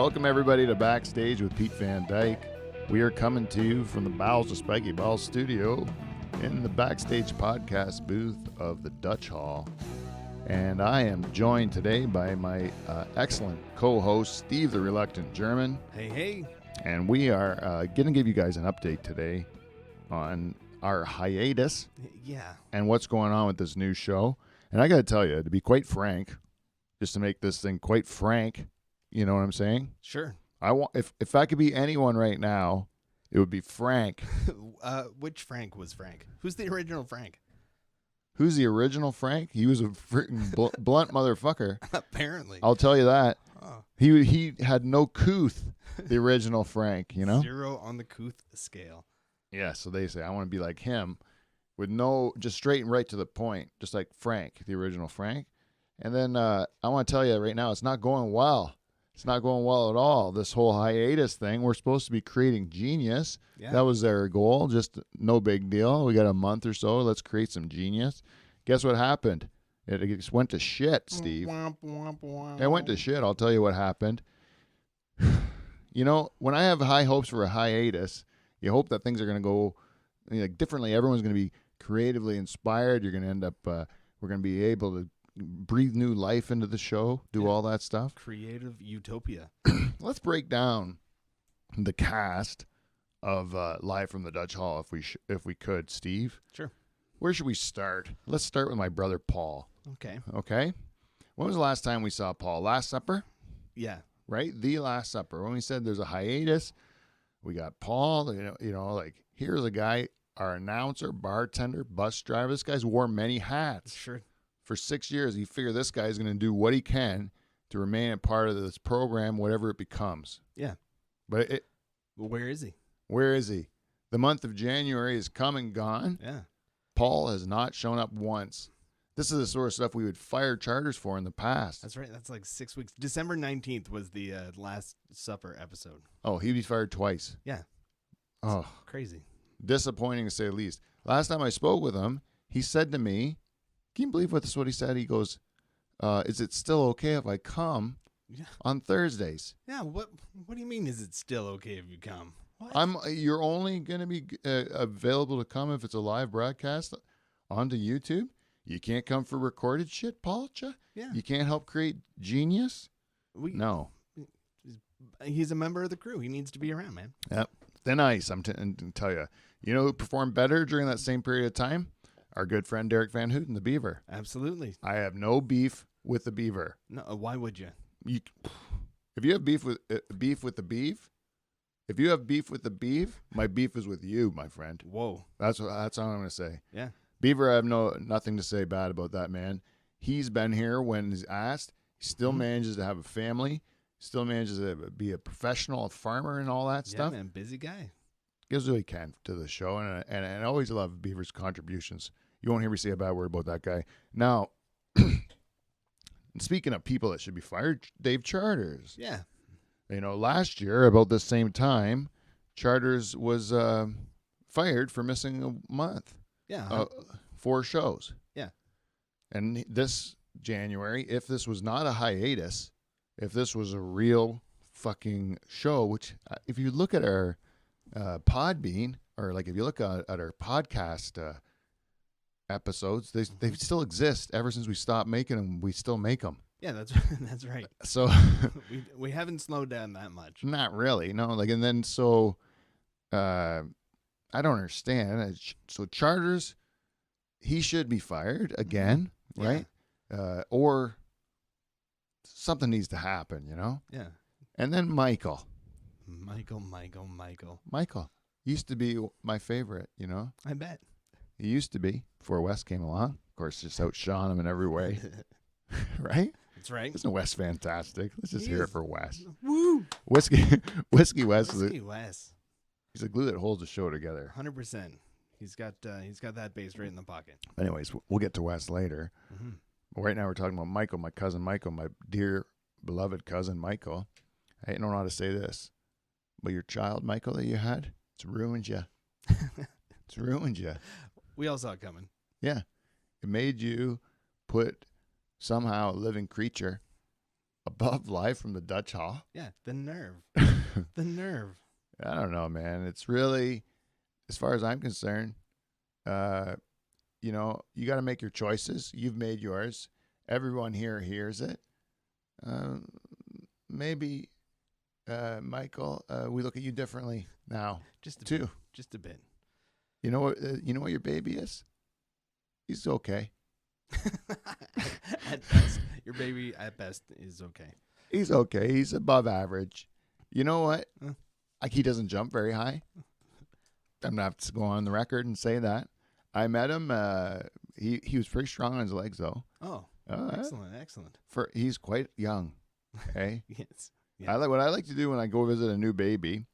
Welcome everybody to Backstage with Pete Van Dyke. We are coming to you from the bowels of Spiky Balls Studio in the Backstage podcast booth of the Dutch Hall. And I am joined today by my excellent co-host, Steve the Reluctant German. Hey, hey. And we are going to give you guys an update today on our hiatus. Yeah. And what's going on with this new show. And I got to tell you, to be quite frank, just to make this thing quite frank, you know what I'm saying? Sure. I want if I could be anyone right now, it would be Frank. Which Frank was Frank? Who's the original Frank? Who's the original Frank? He was a freaking blunt motherfucker. Apparently. I'll tell you that. Oh. He had no couth, the original Frank, you know? 0 on the couth scale. Yeah, so they say, I want to be like him with no, just straight and right to the point, just like Frank, the original Frank. And then I want to tell you right now, it's not going well. It's not going well at all. This whole hiatus thing, we're supposed to be creating genius. Yeah. That was their goal. Just no big deal. We got a month or so. Let's create some genius. Guess what happened? It just went to shit, Steve. It went to shit. I'll tell you what happened. You know, when I have high hopes for a hiatus, you hope that things are going to go differently. Everyone's going to be creatively inspired. You're going to end up, we're going to be able to breathe new life into the show, do all that stuff. Creative utopia. Let's break down the cast of Live from the Dutch Hall if we could, Steve. Sure. Where should we start? Let's start with my brother Paul. Okay. Okay? When was the last time we saw Paul? Last Supper? Yeah. Right? The Last Supper. When we said there's a hiatus, we got Paul, like here's a guy, our announcer, bartender, bus driver. This guy's wore many hats. Sure. For 6 years, he figured this guy's going to do what he can to remain a part of this program, whatever it becomes. Yeah. But Where is he? where is he? The month of January is come and gone. Yeah. Paul has not shown up once. This is the sort of stuff we would fire charters for in the past. That's right. That's like 6 weeks. December 19th was the Last Supper episode. Oh, he'd be fired twice. Yeah. Oh, Crazy. disappointing to say the least. Last time I spoke with him, he said to me, can you believe what he said? He goes, is it still okay if I come on Thursdays? Yeah. What do you mean? Is it still okay if you come? What? You're only going to be available to come if it's a live broadcast onto YouTube. You can't come for recorded shit, Paul. Yeah. You can't help create genius. No. He's a member of the crew. He needs to be around, man. Yep. Thin ice. I'm to tell you. You know who performed better during that same period of time? Our good friend Derek Van Houten, the Beaver. Absolutely. I have no beef with the Beaver. No. Why would you? If you have beef with the beef, if you have beef with the beef, my beef is with you, my friend. Whoa. That's all I'm going to say. Yeah. Beaver, I have nothing to say bad about that man. He's been here when he's asked. He still manages to have a family. Still manages to be a professional, a farmer, and all that stuff. Yeah, man, busy guy. Gives what he can to the show, and I always love Beaver's contributions. You won't hear me say a bad word about that guy. Now, speaking of people that should be fired, Dave Charters. Yeah. Last year, about the same time, Charters was fired for missing a month. Yeah. 4 shows. Yeah. And this January, if this was not a hiatus, if this was a real fucking show, which if you look at our Podbean, or like if you look at our podcast episodes, they still exist. Ever since we stopped making them, we still make them. Yeah, that's right. So we haven't slowed down that much. Not really, no. And then so I don't understand. So Charters, he should be fired again, right? Or something needs to happen, Yeah. And then Michael used to be my favorite, I bet. He used to be before Wes came along. Of course, just outshone him in every way. Right? That's right. Isn't Wes fantastic? Let's just hear it for Wes. Woo! Whiskey Wes. Whiskey Wes. He's the glue that holds the show together. 100%. He's got that bass right in the pocket. Anyways, we'll get to Wes later. Mm-hmm. But right now we're talking about Michael, my cousin Michael, my dear beloved cousin Michael. I don't know how to say this, but your child Michael that you had, it's ruined you. It's ruined you. We all saw it coming. Yeah. It made you put somehow a living creature Above life from the Dutch Hall? Yeah, the nerve. The nerve. I don't know, man. It's really, as far as I'm concerned, you know, you got to make your choices. You've made yours. Everyone here hears it. Maybe, Michael, we look at you differently now, Just a too. bit. Just a bit. You know what? You know what your baby is? He's okay. At best, your baby at best is okay. He's okay. He's above average. You know what? Huh? Like, he doesn't jump very high. I'm gonna have to go on the record and say that. I met him. He was pretty strong on his legs, though. Oh, excellent. He's quite young. Okay. Yes. Yeah. What I like to do when I go visit a new baby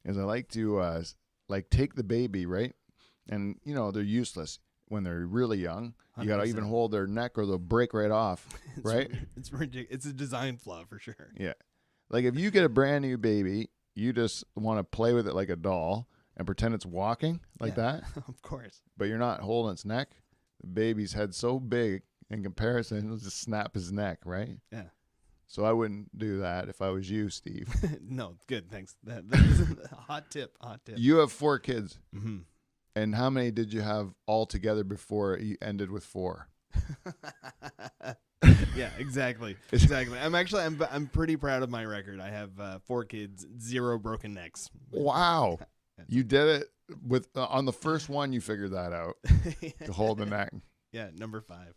is I like to take the baby, right? And you know, they're useless when they're really young. You got to 100%. even hold their neck or they'll break right off, right? It's ridiculous. It's a design flaw for sure. Yeah. Like if you get a brand new baby, you just want to play with it like a doll and pretend it's walking like that. Of course. But you're not holding its neck. The baby's head's so big in comparison, it'll just snap his neck, right? Yeah. So I wouldn't do that if I was you, Steve. No, good. Thanks. That is a hot tip. Hot tip. You have 4 kids. Mm-hmm. And how many did you have all together before you ended with 4? Yeah, exactly. Exactly. I'm pretty proud of my record. I have 4 kids, 0 broken necks. Wow. You did it with on the first one. You figured that out to hold the neck. Yeah, number 5.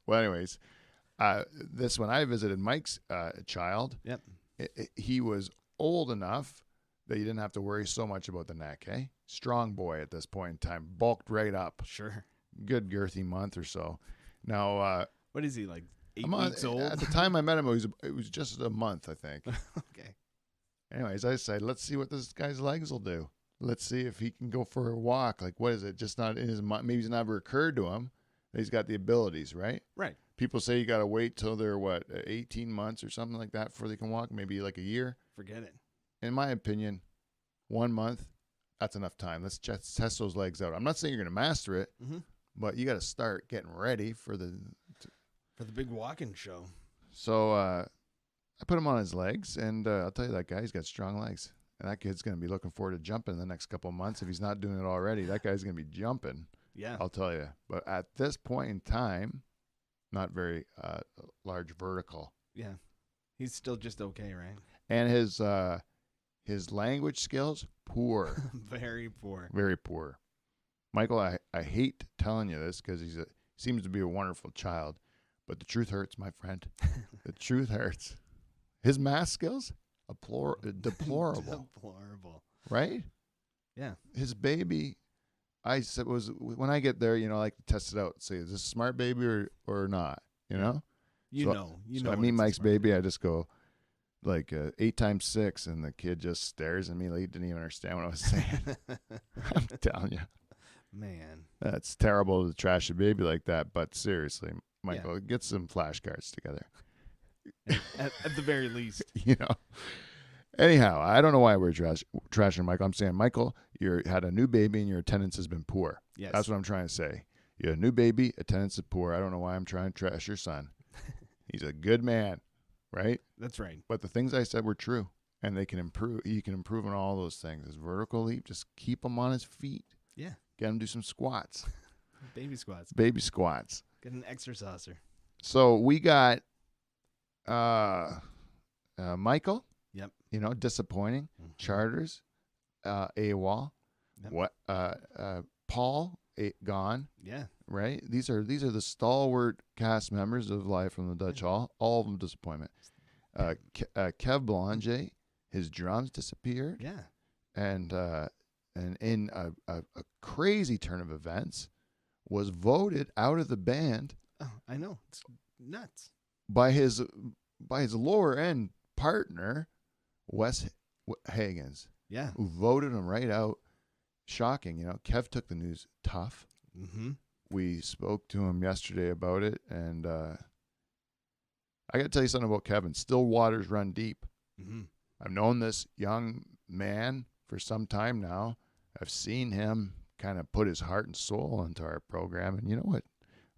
Well, anyways, this one I visited Mike's child. Yep. He was old enough that you didn't have to worry so much about the neck. Hey, strong boy at this point in time, bulked right up. Sure. Good girthy month or so. Now, what is he, like 8 weeks old? At the time I met him, it was just a month, I think. Okay. Anyways, I decided, let's see what this guy's legs will do. Let's see if he can go for a walk. Like, what is it? Just not in his mind. Maybe it's never occurred to him that he's got the abilities, right? Right. People say you got to wait till they're, 18 months or something like that before they can walk, maybe like a year. Forget it. In my opinion, 1 month, that's enough time. Let's just test those legs out. I'm not saying you're going to master it, but you got to start getting ready for the big walking show. So I put him on his legs, and I'll tell you, that guy, he's got strong legs. And that kid's going to be looking forward to jumping in the next couple of months. If he's not doing it already, that guy's going to be jumping. Yeah. I'll tell you. But at this point in time, not very large vertical. Yeah. He's still just okay, right? And his language skills, poor. Very poor. Very poor. Michael, I hate telling you this because he seems to be a wonderful child, but the truth hurts, my friend. The truth hurts. His math skills, deplorable. Deplorable. Right? Yeah. His baby, I said, when I get there, I like to test it out. Say, is this a smart baby or not? You know? You know. So I meet Mike's baby. I just go, 8 times 6, and the kid just stares at me like he didn't even understand what I was saying. I'm telling you. Man. That's terrible to trash a baby like that, but seriously, Michael, get some flashcards together. At the very least. Anyhow, I don't know why we're trashing Michael. I'm saying, Michael, you had a new baby and your attendance has been poor. Yes. That's what I'm trying to say. You had a new baby, attendance is poor. I don't know why I'm trying to trash your son. He's a good man, right? That's right. But the things I said were true, and they can improve. He can improve on all those things. His vertical leap, just keep him on his feet. Yeah. Get him to do some squats. Baby squats. Baby squats. Get an exerciser. So we got Michael. Yep. Disappointing. Mm-hmm. Charters. AWOL. Yep. What? Paul gone. Yeah. Right. These are the stalwart cast members of Live from the Dutch Hall. All of them disappointment. Kev Belanger, his drums disappeared. Yeah. And in a crazy turn of events, was voted out of the band. Oh, I know. It's nuts. By his lower end partner, Wes Hagens. Yeah. Who voted him right out. Shocking. Kev took the news tough. Mm-hmm. We spoke to him yesterday about it, and I got to tell you something about Kevin. Still waters run deep. Mm-hmm. I've known this young man for some time now. I've seen him kind of put his heart and soul into our program. And you know what,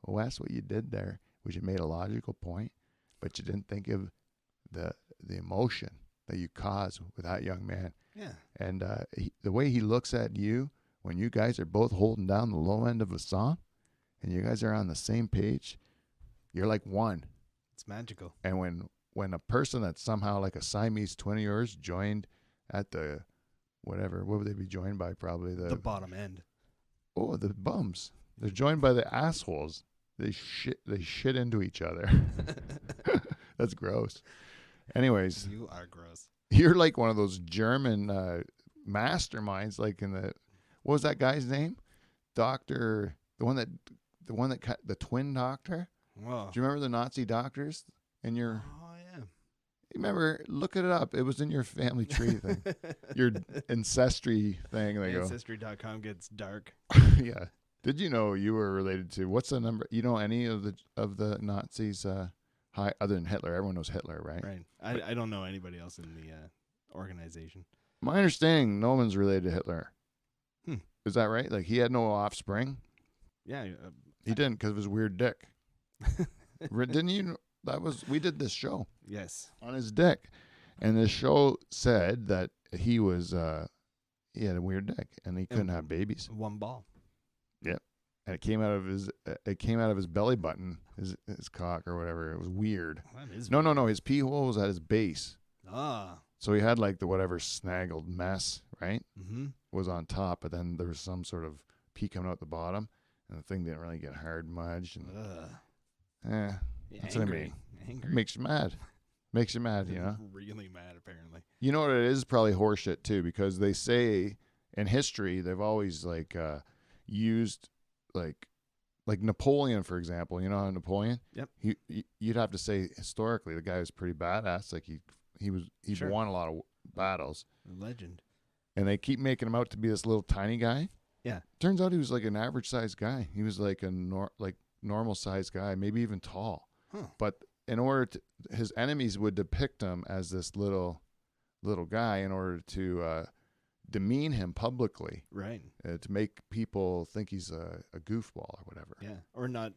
Wes, what you did there was you made a logical point. but you didn't think of the emotion that you caused with that young man. Yeah. And the way he looks at you when you guys are both holding down the low end of a song and you guys are on the same page, you're like one. It's magical. And when a person that's somehow like a Siamese twin of yours joined at the whatever, what would they be joined by? Probably The bottom end. Oh, the bums. They're joined by the assholes. They shit into each other. That's gross. Anyways, You are gross. you're like one of those German masterminds, like in the what was that guy's name? Doctor, the one that cut the twin doctor. Whoa. Do you remember the Nazi doctors? In your Oh yeah. remember, look it up. It was in your family tree thing, your ancestry thing. They Ancestry.com gets dark. yeah. Did you know you were related to what's the number? You know any of the Nazis? High other than Hitler, everyone knows Hitler, right? Right. I don't know anybody else in the organization. My understanding, no one's related to Hitler. Hmm. Is that right? Like he had no offspring. Yeah. He didn't because of his weird dick. Didn't you? We did this show Yes. on his dick, and the show said that he had a weird dick and he couldn't have babies. One ball. Yep. And it came out of his belly button, his cock or whatever. It was weird. That is No. His pee hole was at his base. Ah. So he had like the whatever snaggled mess, right? Mm-hmm. Was on top, but then there was some sort of pee coming out the bottom, and the thing didn't really get hard much. And Yeah, that's what I mean. Angry. Makes you mad. Makes you mad, you know? Really mad, apparently. You know what it is? Probably horseshit too, because they say in history they've always like used like Napoleon, for example. You know how Napoleon? Yep. You'd have to say historically the guy was pretty badass. Like he Sure. won a lot of battles. Legend. And they keep making him out to be this little tiny guy. Yeah. Turns out he was like an average sized guy. He was like a normal sized guy, maybe even tall. Huh. But in order to, his enemies would depict him as this little guy in order to demean him publicly, Right. to make people think he's a goofball or whatever. Yeah. Or not,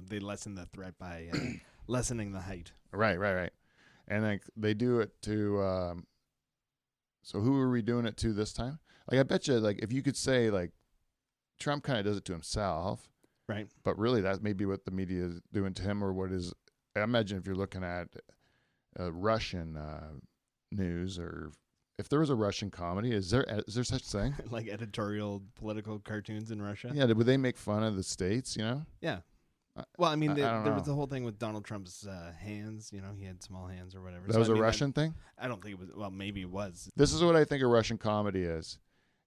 they lessen the threat by lessening the height. Right. And like they do it to. So who are we doing it to this time? Like I bet you, like if you could say like Trump kind of does it to himself. Right. But really, that may be what the media is doing to him, or what is. I imagine if you're looking at Russian news, or if there was a Russian comedy, is there such thing? Like editorial political cartoons in Russia? Yeah, would they make fun of the states? You know? Yeah. Well, I mean, I don't there know. was the whole thing with Donald Trump's hands. He had small hands or whatever. That So, was I a mean, Russian thing. I don't think it was. Well, maybe it was. This is what I think a Russian comedy is.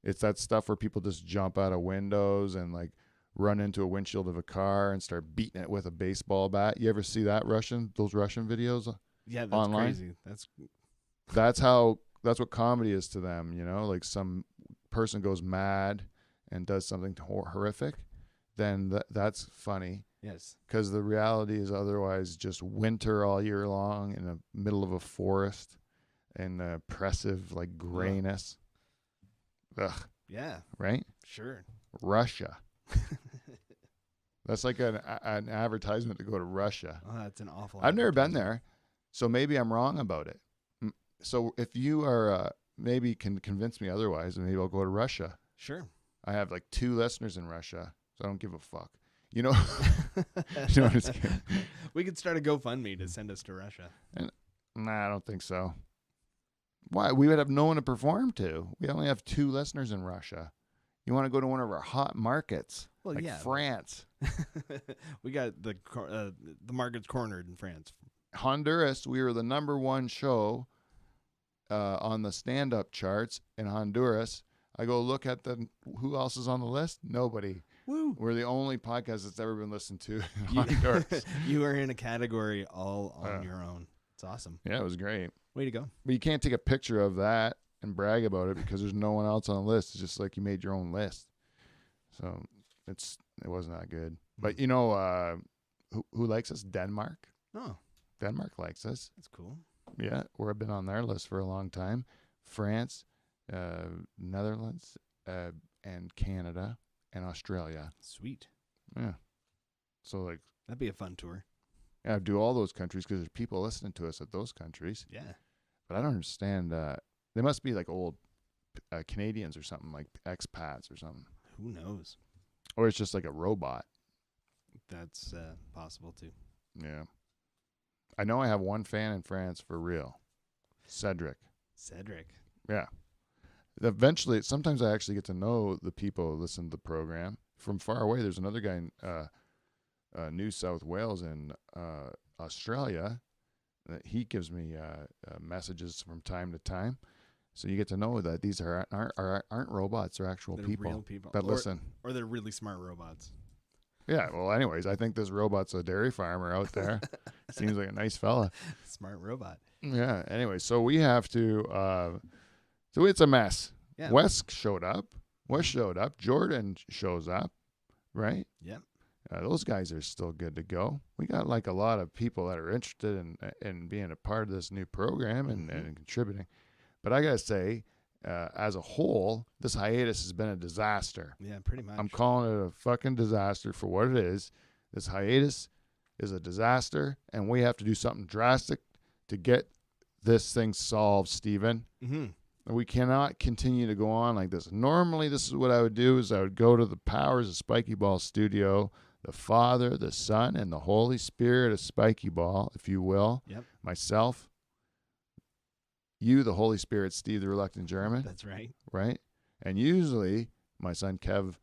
It's that stuff where people just jump out of windows and like run into a windshield of a car and start beating it with a baseball bat. You ever see that those Russian videos? Yeah, that's online? crazy. That's what comedy is to them, like some person goes mad and does something horrific, then that's funny. Yes. Because the reality is otherwise just winter all year long in the middle of a forest and oppressive like grayness. Ugh. Yeah. Right? Sure. Russia. That's like an advertisement to go to Russia. Oh, that's an awful. I've never been advertisement. there, so maybe I'm wrong about it. So if you are maybe can convince me otherwise, maybe I'll go to Russia. Sure. I have like 2 listeners in Russia, so I don't give a fuck. You know I'm just kidding. We could start a GoFundMe to send us to Russia. Nah, I don't think so. Why? We would have no one to perform to. We only have 2 listeners in Russia. You want to go to one of our hot markets, Well, like yeah. France. We got the market's cornered in France. Honduras, we were the #1 show on the stand-up charts in Honduras. I go look at who else is on the list? Nobody. Woo! We're the only podcast that's ever been listened to in Honduras. You are in a category all on your own. It's awesome. Yeah, it was great. Way to go. But you can't take a picture of that and brag about it because there's no one else on the list. It's just like you made your own list. So it wasn't that good. But who likes us? Denmark. Oh, Denmark likes us. that's cool. Yeah, we've been on their list for a long time. France, Netherlands, and Canada, and Australia. Sweet. Yeah. So like, That'd be a fun tour. Yeah, do all those countries because there's people listening to us at those countries. Yeah. But I don't understand. They must be like old Canadians or something, like expats or something. Who knows? Or it's just like a robot. That's possible too. Yeah. I know I have one fan in France for real. Cedric. Yeah. Eventually, sometimes I actually get to know the people who listen to the program. From far away, there's another guy in New South Wales in Australia. He gives me messages from time to time. So you get to know that these aren't robots, they're actual people. Real people that listen. Or they're really smart robots. Yeah, well, anyways, I think this robot's a dairy farmer out there. Seems like a nice fella. Smart robot. Yeah, anyway, so we have to, so it's a mess. Yeah. Wes showed up. Jordan shows up, right? Yep. Those guys are still good to go. We got like a lot of people that are interested in being a part of this new program and contributing. But I got to say, as a whole, this hiatus has been a disaster. Yeah, pretty much. I'm calling it a fucking disaster for what it is. This hiatus is a disaster, and we have to do something drastic to get this thing solved, Stephen. Mm-hmm. We cannot continue to go on like this. Normally, this is what I would do is I would go to the powers of Spiky Ball Studio, the Father, the Son, and the Holy Spirit of Spiky Ball, if you will. Yep. Myself, you, the Holy Spirit, Steve, the Reluctant German. That's right. Right? And usually, my son Kev,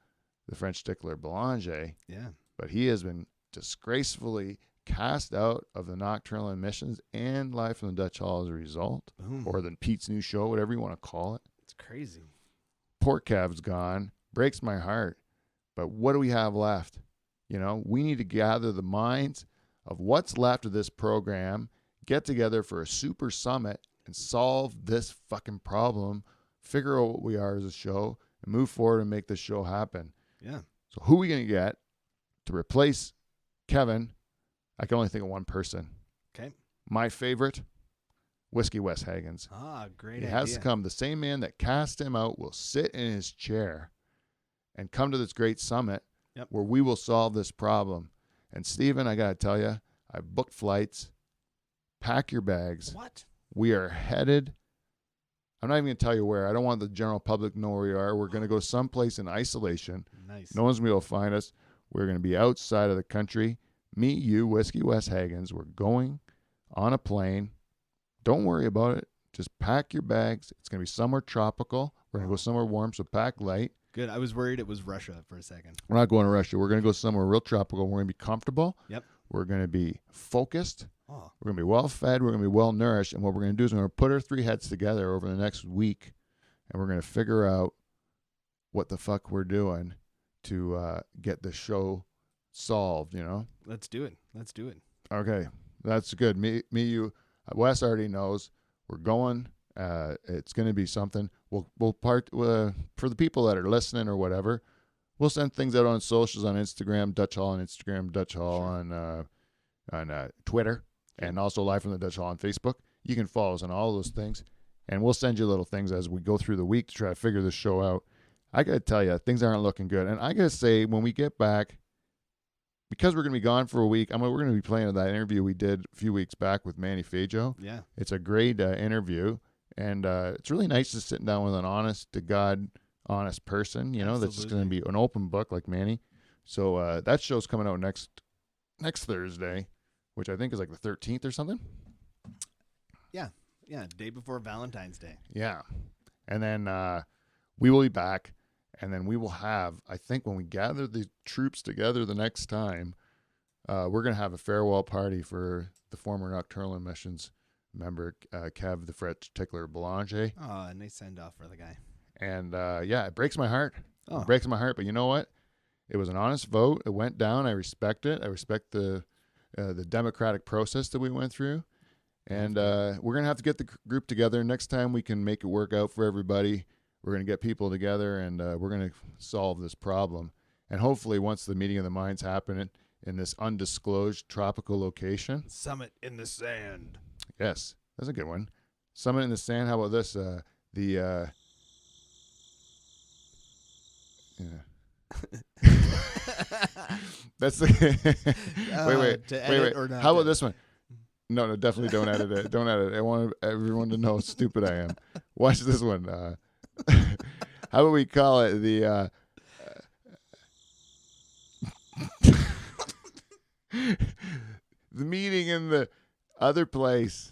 the French stickler Belanger. Yeah. But he has been disgracefully cast out of the nocturnal emissions and Live from the Dutch Hall as a result. Boom. Or the Pete's new show, whatever you want to call it. It's crazy. Poor Kev's gone. Breaks my heart. But what do we have left? You know, we need to gather the minds of what's left of this program, get together for a super summit, and solve this fucking problem, figure out what we are as a show, and move forward and make this show happen. Yeah. So who are we going to get to replace Kevin? I can only think of one person. Okay. My favorite, Whiskey Wes Hagens. Ah, great He idea. has to come. The same man that cast him out will sit in his chair and come to this great summit where we will solve this problem. And Stephen, I got to tell you, I booked flights. Pack your bags. What? We are headed. I'm not even going to tell you where. I don't want the general public to know where we are. We're going to go someplace in isolation. Nice. No one's going to be able to find us. We're going to be outside of the country. Me, you, Whiskey Wes Hagens. We're going on a plane. Don't worry about it. Just pack your bags. It's going to be somewhere tropical. We're going to go somewhere warm, so pack light. Good. I was worried it was Russia for a second. We're not going to Russia. We're going to go somewhere real tropical. We're going to be comfortable. Yep. We're going to be focused. Oh. We're going to be well fed. We're going to be well nourished. And what we're going to do is we're going to put our three heads together over the next week, and we're going to figure out what the fuck we're doing to get the show solved, you know? Let's do it. Let's do it. Okay. That's good. Me, you. Wes already knows. We're going. It's going to be something. We'll part for the people that are listening or whatever. We'll send things out on socials on Instagram, Dutch Hall on Instagram, Dutch Hall on Twitter, and also Live from the Dutch Hall on Facebook. You can follow us on all those things, and we'll send you little things as we go through the week to try to figure this show out. I got to tell you, things aren't looking good. And I got to say, when we get back, because we're going to be gone for a week, we're going to be playing that interview we did a few weeks back with Manny Fajo. Yeah. It's a great interview, and it's really nice to sit down with an honest-to-God, honest person, you know, that's just going to be an open book like Manny. So that show's coming out next Thursday, which I think is like the 13th or something. Yeah. Yeah. Day before Valentine's Day. Yeah. And then we will be back, and then we will have, I think when we gather the troops together the next time, we're going to have a farewell party for the former Nocturnal Emissions member, Kev, the French tickler Belanger. Oh, a nice send-off for the guy. And, yeah, it breaks my heart. Oh. It breaks my heart. But you know what? It was an honest vote. It went down. I respect it. I respect the democratic process that we went through. And we're going to have to get the group together. Next time we can make it work out for everybody. We're going to get people together, and we're going to solve this problem. And hopefully once the meeting of the minds happen in this undisclosed tropical location. Summit in the sand. Yes, that's a good one. Summit in the sand. How about this? Yeah. That's the wait. To edit or not How about edit? this one? No, definitely don't edit it. Don't edit it. I want everyone to know how stupid I am. Watch this one. How about we call it the the meeting in the other place?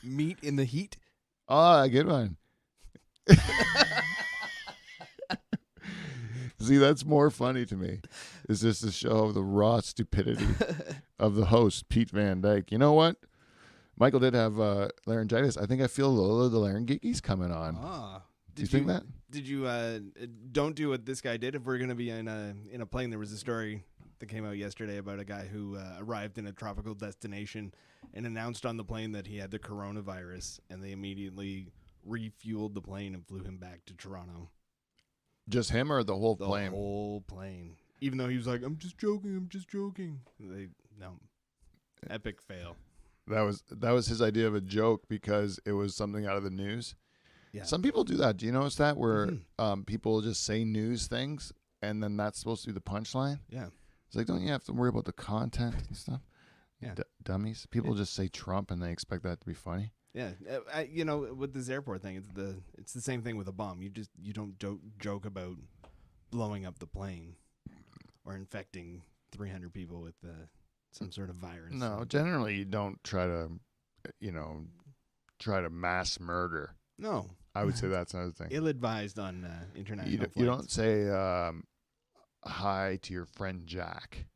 Meat in the heat. Oh, good one. See, that's more funny to me. Is just to show the raw stupidity of the host, Pete Van Dyke. You know what? Michael did have laryngitis. I think I feel a little of the laryngitis coming on. Ah. Do you think that? Did you don't do what this guy did? If we're gonna be in a plane, there was a story that came out yesterday about a guy who arrived in a tropical destination and announced on the plane that he had the coronavirus, and they immediately refueled the plane and flew him back to Toronto. Just him or the whole plane? The whole plane. Even though he was like, "I'm just joking." No, epic fail. That was his idea of a joke because it was something out of the news. Yeah. Some people do that. Do you notice that where people just say news things and then that's supposed to be the punchline? Yeah. It's like, don't you have to worry about the content and stuff? Yeah. Dummies. People just say Trump and they expect that to be funny. Yeah, with this airport thing, it's the same thing with a bomb. You don't joke about blowing up the plane or infecting 300 people with some sort of virus. No, generally you don't try to mass murder. No, I would say that's another thing. Ill-advised on international flights. You don't say hi to your friend Jack.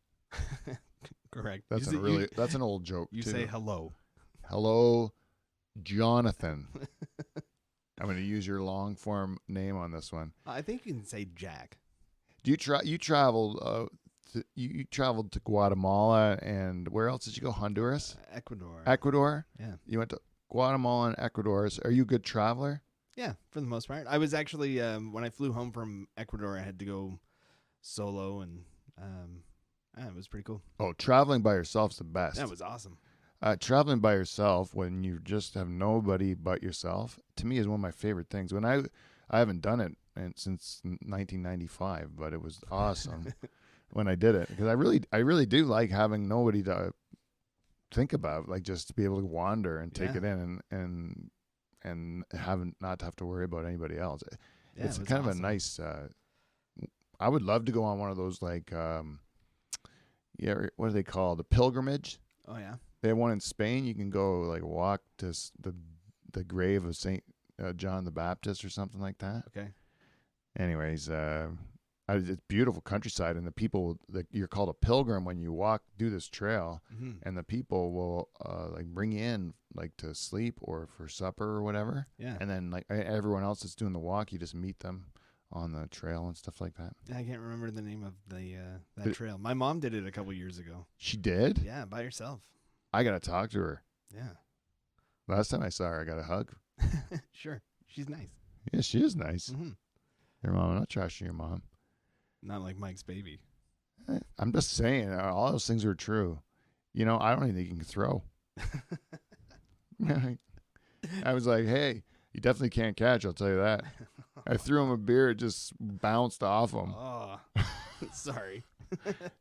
Correct. That's that's an old joke. You too. say hello. Hello, Jonathan. I'm going to use your long form name on this one. I think you can say Jack. Do you traveled? You traveled to Guatemala and where else did you go? Honduras, Ecuador. Ecuador. Yeah. You went to Guatemala and Ecuador. Are you a good traveler? Yeah, for the most part. I was actually when I flew home from Ecuador, I had to go solo, and it was pretty cool. Oh, traveling by yourself's the best. That was awesome. Traveling by yourself when you just have nobody but yourself, to me, is one of my favorite things. When I haven't done it since 1995, but it was awesome when I did it because I really do like having nobody to think about, like just to be able to wander and take it in and not have to worry about anybody else. Yeah, it's kind awesome. of a nice. I would love to go on one of those like, what are they called? The pilgrimage. Oh yeah. They have one in Spain. You can go like walk to the grave of Saint John the Baptist or something like that. Okay. Anyways, it's beautiful countryside, and the people you're called a pilgrim when you do this trail, and the people will like bring you in like to sleep or for supper or whatever. Yeah. And then like everyone else that's doing the walk, you just meet them on the trail and stuff like that. I can't remember the name of that trail. My mom did it a couple years ago. She did? Yeah, by herself. I gotta talk to her. Yeah. Last time I saw her, I got a hug. Sure. She's nice. Yeah, she is nice. Mm-hmm. Your mom, I'm not trashing your mom. Not like Mike's baby. I'm just saying, all those things are true. You know, I don't even think you can throw. I was like, hey, you definitely can't catch, I'll tell you that. I threw him a beer, it just bounced off him. Oh, sorry.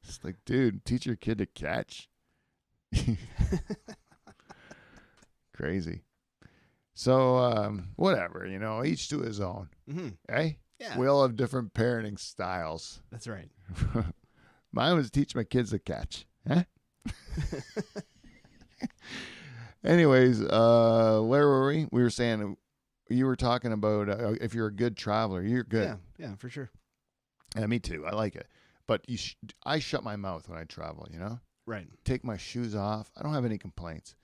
It's like, dude, teach your kid to catch. Crazy. So, whatever, each to his own. Mm-hmm. Hey? Yeah. We all have different parenting styles. That's right. Mine was teach my kids to catch. Huh? Anyways, where were we? We were saying you were talking about if you're a good traveler, you're good. Yeah, for sure. Yeah, me too. I like it. But I shut my mouth when I travel, Right. Take my shoes off. I don't have any complaints.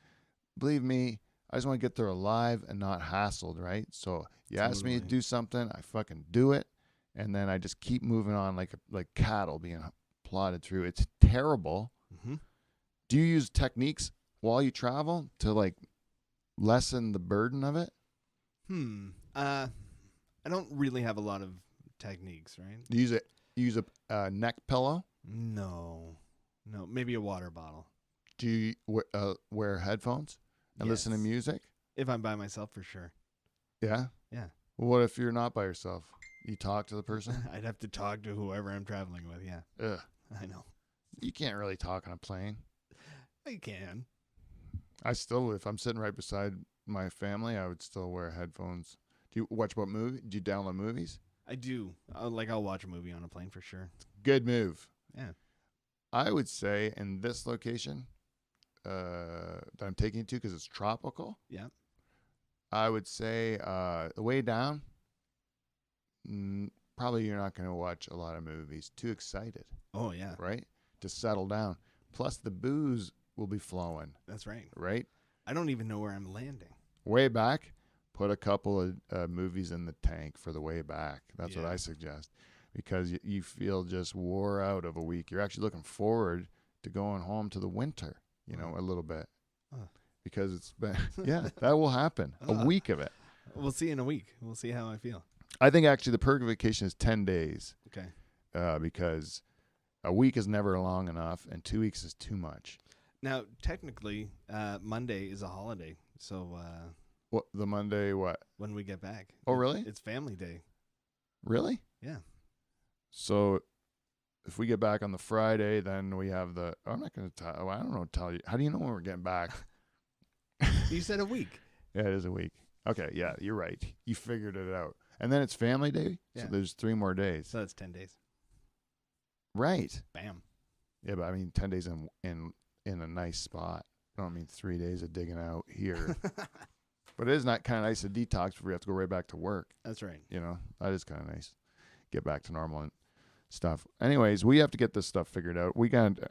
Believe me, I just want to get there alive and not hassled, right? So you ask me to do something, I fucking do it, and then I just keep moving on like cattle being plodded through. It's terrible. Mm-hmm. Do you use techniques while you travel to like lessen the burden of it? I don't really have a lot of techniques, right? Do you use a neck pillow? No. Maybe a water bottle. Do you wear headphones and listen to music? If I'm by myself, for sure. Yeah? Yeah. Well, what if you're not by yourself? You talk to the person? I'd have to talk to whoever I'm traveling with. Yeah, Ugh. I know. You can't really talk on a plane. I can. I still, if I'm sitting right beside my family, I would still wear headphones. Do you watch what movie? Do you download movies? I do. I'll watch a movie on a plane for sure. Good move. Yeah. I would say in this location that I'm taking you to, because it's tropical. Yeah. I would say the way down, probably you're not going to watch a lot of movies. Too excited. Oh, yeah. Right? To settle down. Plus the booze will be flowing. That's right. Right? I don't even know where I'm landing. Way back, put a couple of movies in the tank for the way back. That's what I suggest. Because you feel just wore out of a week. You're actually looking forward to going home to the winter, a little bit. Because it's been, that will happen. A week of it. We'll see in a week. We'll see how I feel. I think actually the perk vacation is 10 days. Okay. Because a week is never long enough and 2 weeks is too much. Now, technically, Monday is a holiday. So, what, the Monday what? When we get back. Oh, really? It's family day. Really? Yeah. So if we get back on the Friday, then we have I'm not going to tell, I don't know, tell you. How do you know when we're getting back? You said a week. Yeah, it is a week. Okay, yeah, you're right. You figured it out. And then it's family day, so there's 3 more days. So that's 10 days. Right. Bam. Yeah, but I mean 10 days in a nice spot. I don't mean 3 days of digging out here. But it is not kind of nice to detox before we have to go right back to work. That's right. That is kind of nice. Get back to normal and stuff. Anyways, we have to get this stuff figured out.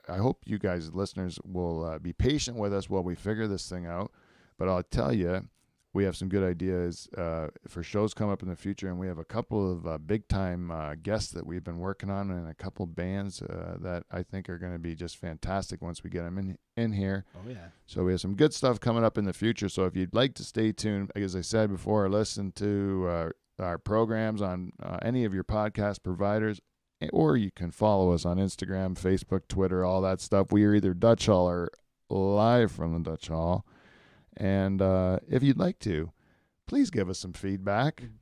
I hope you guys, listeners, will be patient with us while we figure this thing out. But I'll tell you, we have some good ideas for shows coming up in the future, and we have a couple of big-time guests that we've been working on, and a couple bands that I think are going to be just fantastic once we get them in here. Oh, yeah. So we have some good stuff coming up in the future. So if you'd like to stay tuned, as I said before, listen to our programs on any of your podcast providers, or you can follow us on Instagram, Facebook, Twitter, all that stuff. We are either Dutch Hall or live from the Dutch Hall. And if you'd like to, please give us some feedback at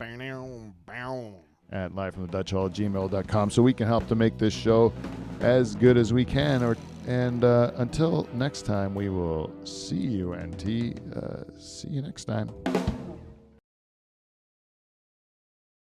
livefromthedutchhall@gmail.com so we can help to make this show as good as we can. And until next time, we will see you, NT. See you next time.